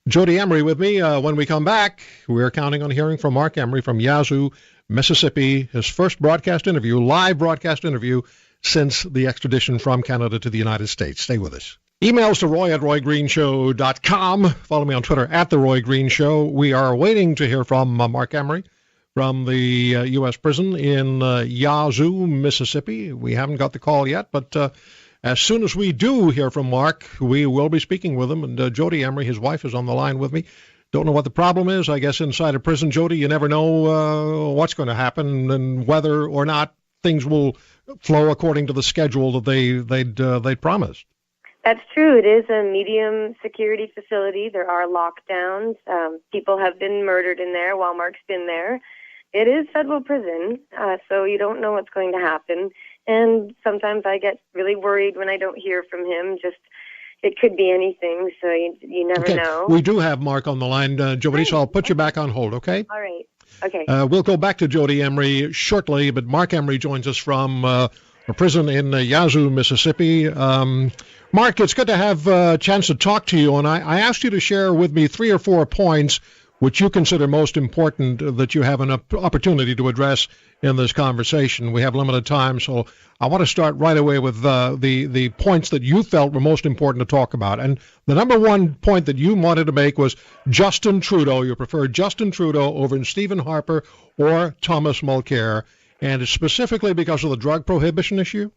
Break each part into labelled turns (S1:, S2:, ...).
S1: Jodie Emery with me. When we come back, we're counting on hearing from Marc Emery from Yazoo, Mississippi, his first live broadcast interview since the extradition from Canada to the United States. Stay with us. Emails to Roy at RoyGreenshow.com. Follow me on Twitter at The Roy Green Show. We are waiting to hear from Marc Emery from the U.S. prison in Yazoo, Mississippi. We haven't got the call yet, but as soon as we do hear from Marc, we will be speaking with him. And Jodie Emery, his wife, is on the line with me. Don't know what the problem is. I guess inside a prison, Jodie, you never know what's going to happen and whether or not things will flow according to the schedule that they'd promised.
S2: That's true. It is a medium security facility. There are lockdowns. People have been murdered in there while Marc's been there. It is federal prison, so you don't know what's going to happen. And sometimes I get really worried when I don't hear from him. Just it could be anything, so you never know.
S1: We do have Marc on the line, Jodie, so I'll put you back on hold, okay?
S2: All right. Okay.
S1: We'll go back to Jodie Emery shortly, but Marc Emery joins us from a prison in Yazoo, Mississippi. Marc, it's good to have a chance to talk to you, and I asked you to share with me 3 or 4 points which you consider most important that you have an opportunity to address in this conversation. We have limited time, so I want to start right away with the points that you felt were most important to talk about. And the number one point that you wanted to make was Justin Trudeau. You preferred Justin Trudeau over Stephen Harper or Thomas Mulcair, and specifically because of the drug prohibition issue?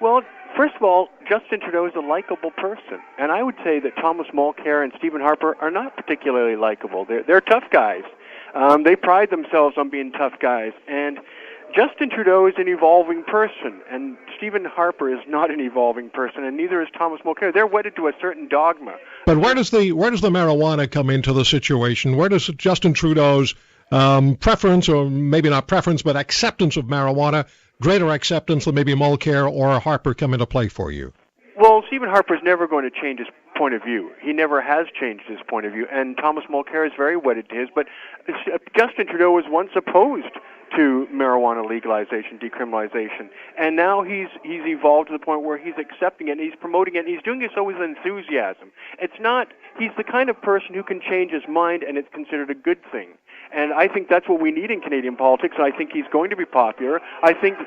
S3: Well, first of all, Justin Trudeau is a likable person, and I would say that Thomas Mulcair and Stephen Harper are not particularly likable. They're tough guys. They pride themselves on being tough guys, and Justin Trudeau is an evolving person, and Stephen Harper is not an evolving person, and neither is Thomas Mulcair. They're wedded to a certain dogma.
S1: But where does the marijuana come into the situation? Where does Justin Trudeau's preference, or maybe not preference, but acceptance of marijuana, greater acceptance than maybe Mulcair or Harper, come into play for you?
S3: Well, Stephen Harper is never going to change his point of view. He never has changed his point of view, and Thomas Mulcair is very wedded to his. But Justin Trudeau was once opposed to marijuana legalization, decriminalization, and now he's evolved to the point where he's accepting it, and he's promoting it, and he's doing it so with enthusiasm. He's the kind of person who can change his mind, and it's considered a good thing. And I think that's what we need in Canadian politics, and I think he's going to be popular. I think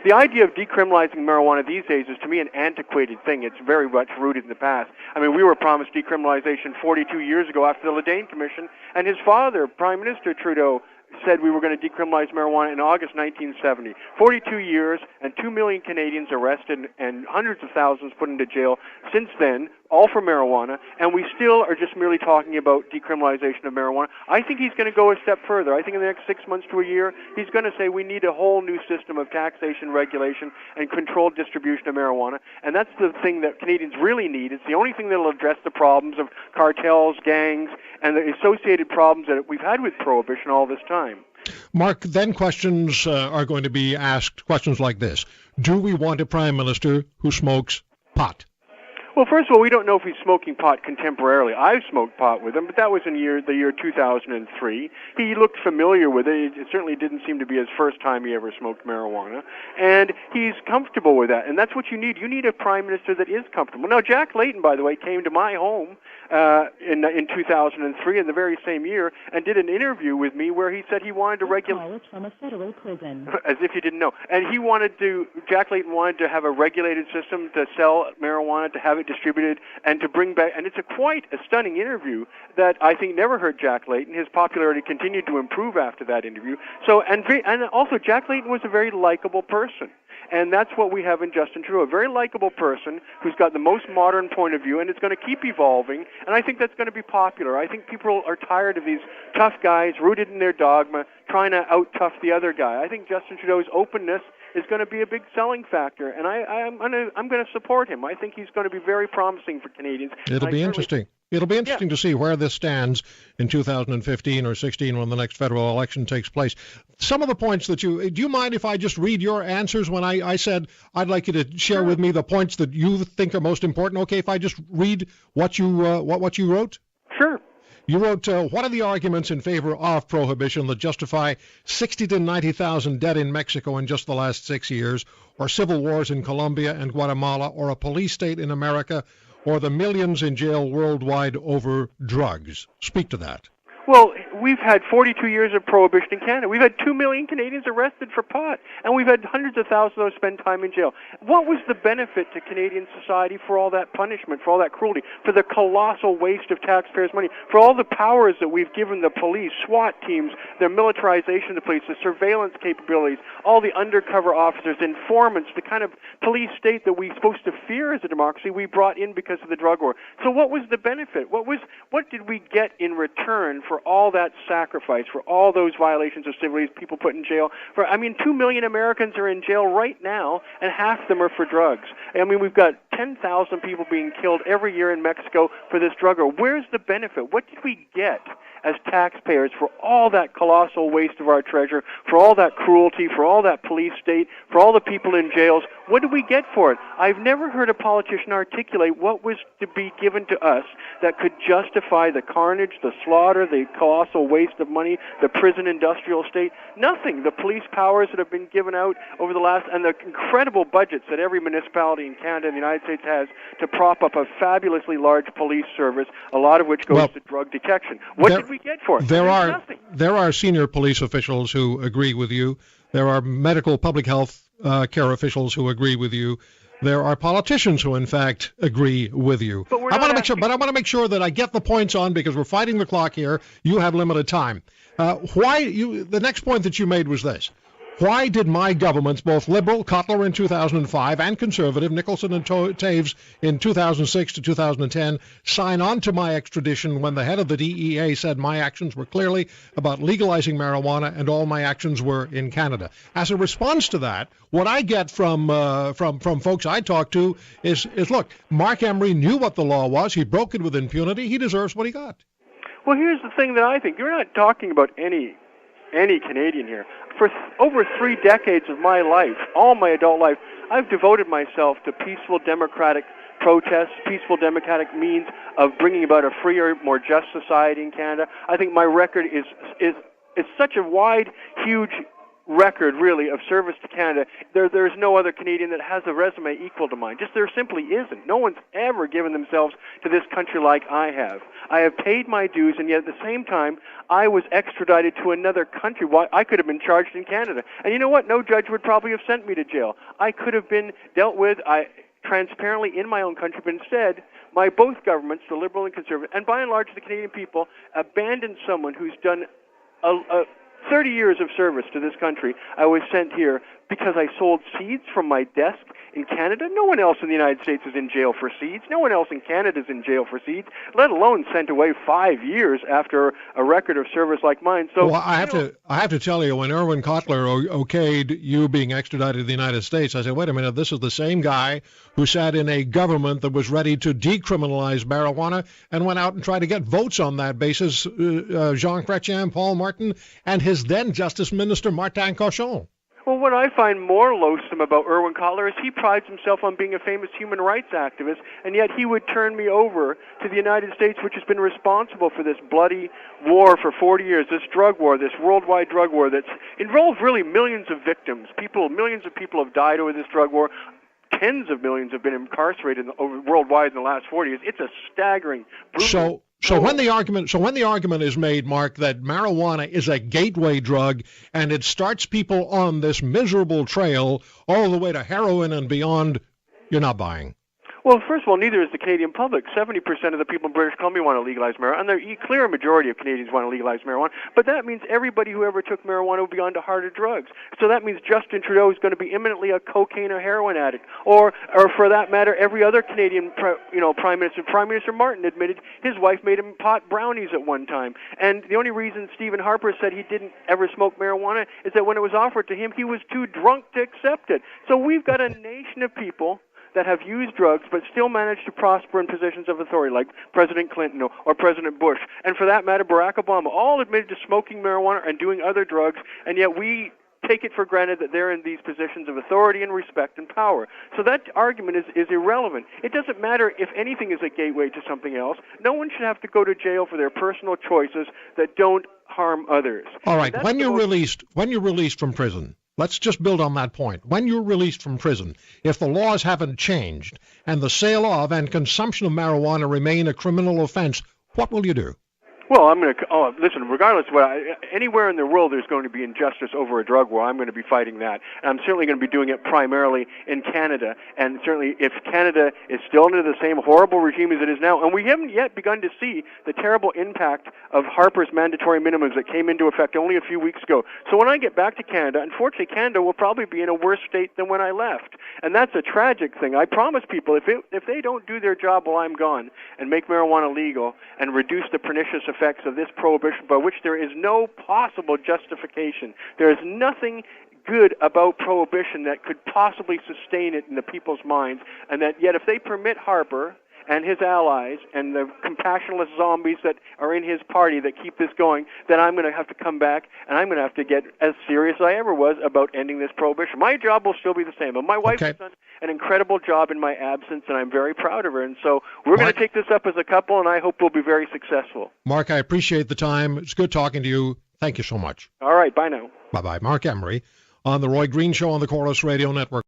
S3: the idea of decriminalizing marijuana these days is, to me, an antiquated thing. It's very much rooted in the past. I mean, we were promised decriminalization 42 years ago after the Ledane Commission, and his father, Prime Minister Trudeau, said we were going to decriminalize marijuana in August 1970. 42 years and 2 million Canadians arrested and hundreds of thousands put into jail since then, all for marijuana, and we still are just merely talking about decriminalization of marijuana. I think he's going to go a step further. I think in the next 6 months to a year, he's going to say we need a whole new system of taxation, regulation, and controlled distribution of marijuana, and that's the thing that Canadians really need. It's the only thing that will address the problems of cartels, gangs, and the associated problems that we've had with prohibition all this time.
S1: Marc, then questions are going to be asked, questions like this. Do we want a prime minister who smokes pot?
S3: Well, first of all, we don't know if he's smoking pot contemporarily. I've smoked pot with him, but that was in the year 2003. He looked familiar with it. It certainly didn't seem to be his first time he ever smoked marijuana. And he's comfortable with that, and that's what you need. You need a prime minister that is comfortable. Now, Jack Layton, by the way, came to my home in 2003, in the very same year, and did an interview with me where he said he wanted to regulate...
S4: from a federal prison.
S3: As if you didn't know. And Jack Layton wanted to have a regulated system to sell marijuana, to have it distributed, and to bring back... And it's quite a stunning interview that I think never hurt Jack Layton. His popularity continued to improve after that interview. And also, Jack Layton was a very likable person. And that's what we have in Justin Trudeau, a very likable person who's got the most modern point of view, and it's going to keep evolving, and I think that's going to be popular. I think people are tired of these tough guys rooted in their dogma, trying to out-tough the other guy. I think Justin Trudeau's openness is going to be a big selling factor, and I'm going to support him. I think he's going to be very promising for Canadians.
S1: It'll be interesting. It'll be interesting to see where this stands in 2015 or 16 when the next federal election takes place. Some of the points that do you mind if I just read your answers when I said I'd like you to share with me the points that you think are most important? Okay, if I just read what you wrote?
S3: Sure.
S1: You wrote, what are the arguments in favor of prohibition that justify 60 to 90,000 dead in Mexico in just the last 6 years, or civil wars in Colombia and Guatemala, or a police state in America or the millions in jail worldwide over drugs? Speak to that.
S3: Well, we've had 42 years of prohibition in Canada. We've had 2 million Canadians arrested for pot, and we've had hundreds of thousands of those spend time in jail. What was the benefit to Canadian society for all that punishment, for all that cruelty, for the colossal waste of taxpayers' money, for all the powers that we've given the police, SWAT teams, their militarization of the police, the surveillance capabilities, all the undercover officers, informants, the kind of police state that we're supposed to fear as a democracy, we brought in because of the drug war. So what was the benefit? What did we get in return for all that sacrifice, for all those violations of civil liberties, people put in jail? 2 million Americans are in jail right now, and half of them are for drugs. We've got 10,000 people being killed every year in Mexico for this drug war. Where's the benefit? What did we get as taxpayers for all that colossal waste of our treasure, for all that cruelty, for all that police state, for all the people in jails? What did we get for it? I've never heard a politician articulate what was to be given to us that could justify the carnage, the slaughter, the colossal waste of money, the prison industrial state. Nothing. The police powers that have been given out over the last, and the incredible budgets that every municipality in Canada and the United States has to prop up a fabulously large police service, a lot of which goes to drug detection. What did we get for it? Nothing.
S1: There are senior police officials who agree with you. There are medical public health care officials who agree with you. There are politicians who, in fact, agree with you. I want to make sure that I get the points on, because we're fighting the clock here. You have limited time. The next point that you made was this: why did my governments, both Liberal, Cotler in 2005, and Conservative, Nicholson and Taves in 2006 to 2010, sign on to my extradition when the head of the DEA said my actions were clearly about legalizing marijuana and all my actions were in Canada? As a response to that, what I get from folks I talk to is look, Marc Emery knew what the law was. He broke it with impunity. He deserves what he got.
S3: Well, here's the thing that I think. You're not talking about any Canadian here. For over 3 decades of my life, all my adult life, I've devoted myself to peaceful democratic protests, peaceful democratic means of bringing about a freer, more just society in Canada. I think my record is such a wide, huge record, really, of service to Canada. There's no other Canadian that has a resume equal to mine. There simply isn't. No one's ever given themselves to this country like I have. I have paid my dues, and yet at the same time, I was extradited to another country. Why? I could have been charged in Canada. And you know what? No judge would probably have sent me to jail. I could have been dealt with transparently in my own country, but instead, both governments, the Liberal and Conservative, and by and large the Canadian people, abandoned someone who's done 30 years of service to this country. I was sent here because I sold seeds from my desk in Canada. No one else in the United States is in jail for seeds. No one else in Canada is in jail for seeds, let alone sent away 5 years after a record of service like mine. So,
S1: well, I have to tell you, when Irwin Cotler okayed you being extradited to the United States, I said, wait a minute, this is the same guy who sat in a government that was ready to decriminalize marijuana and went out and tried to get votes on that basis, Jean Chrétien, Paul Martin, and his then Justice Minister, Martin Cochon.
S3: Well, what I find more loathsome about Irwin Cotler is he prides himself on being a famous human rights activist, and yet he would turn me over to the United States, which has been responsible for this bloody war for 40 years, this drug war, this worldwide drug war that's involved really millions of victims. Millions of people have died over this drug war. Tens of millions have been incarcerated worldwide in the last 40 years. It's a staggering, brutal.
S1: So when the argument is made, Mark, that marijuana is a gateway drug and it starts people on this miserable trail all the way to heroin and beyond, you're not buying.
S3: Well, first of all, neither is the Canadian public. 70% of the people in British Columbia want to legalize marijuana, and the clear majority of Canadians want to legalize marijuana. But that means everybody who ever took marijuana will be on to harder drugs. So that means Justin Trudeau is going to be imminently a cocaine or heroin addict, or for that matter, every other Canadian prime minister. Prime Minister Martin admitted his wife made him pot brownies at one time. And the only reason Stephen Harper said he didn't ever smoke marijuana is that when it was offered to him, he was too drunk to accept it. So we've got a nation of people that have used drugs but still managed to prosper in positions of authority, like President Clinton or President Bush, and for that matter, Barack Obama, all admitted to smoking marijuana and doing other drugs, and yet we take it for granted that they're in these positions of authority and respect and power. So that argument is irrelevant. It doesn't matter if anything is a gateway to something else. No one should have to go to jail for their personal choices that don't harm others.
S1: All right. When you're released from prison, let's just build on that point. When you're released from prison, if the laws haven't changed and the sale of and consumption of marijuana remain a criminal offense, what will you do?
S3: Well, I'm going to, listen, regardless of anywhere in the world there's going to be injustice over a drug war, I'm going to be fighting that. And I'm certainly going to be doing it primarily in Canada. And certainly if Canada is still under the same horrible regime as it is now, and we haven't yet begun to see the terrible impact of Harper's mandatory minimums that came into effect only a few weeks ago. So when I get back to Canada, unfortunately Canada will probably be in a worse state than when I left. And that's a tragic thing. I promise people, if they don't do their job while I'm gone and make marijuana legal and reduce the pernicious effects of this prohibition, by which there is no possible justification. There is nothing good about prohibition that could possibly sustain it in the people's minds, and that yet if they permit Harper and his allies and the compassionless zombies that are in his party that keep this going, then I'm going to have to come back and I'm going to have to get as serious as I ever was about ending this prohibition. My job will still be the same, but my wife has done an incredible job in my absence, and I'm very proud of her. And so we're going to take this up as a couple, and I hope we'll be very successful.
S1: Mark, I appreciate the time. It's good talking to you. Thank you so much.
S3: All right, bye now.
S1: Bye-bye. Marc Emery on The Roy Green Show on the Chorus Radio Network.